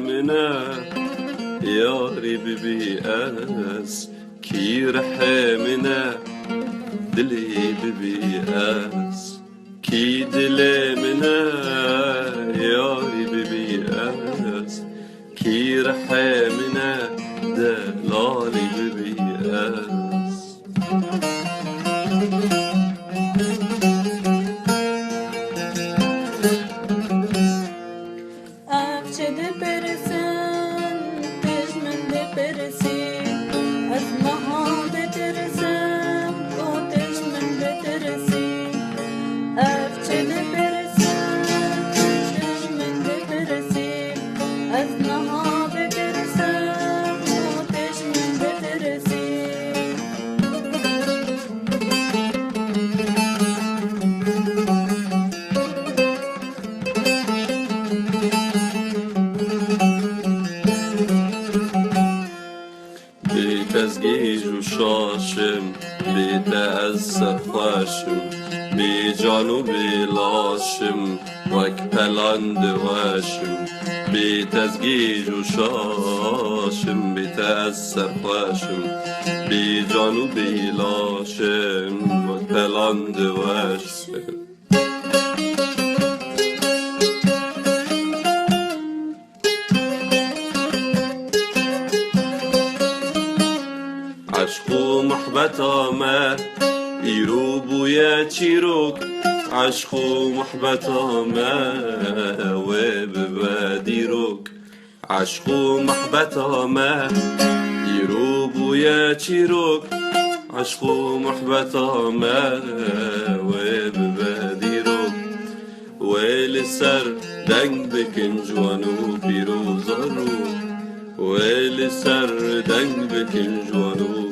منه یاری ببی از کی رحمنه دلی ببی از کی دل منه یاری ببی از کی رحمنه دلالی ببی از Avcı de persen, peşmen de persi, az muhabbet etsem, o peşmen de tersi. Avcı de persen, peşmen de persi, az muhabbet etsem, o peşmen de tersi. بیت از گیج و شاشم بیت از سرخوشم بی جان و بی لاشم وک پلند وشم بیت از گیج و شاشم بیت از سرخوشم بی جان و بی لاشم وک پلند وشم عشق و محبت آمد ایرو بوی چیروک عشق و محبت آمد و ببدی روک عشق و محبت آمد ایرو بوی چیروک عشق و محبت آمد و ببدی روک ویل سر دنگ بکن جوانو پیروزا رو ویل سر دنگ بکن جوانو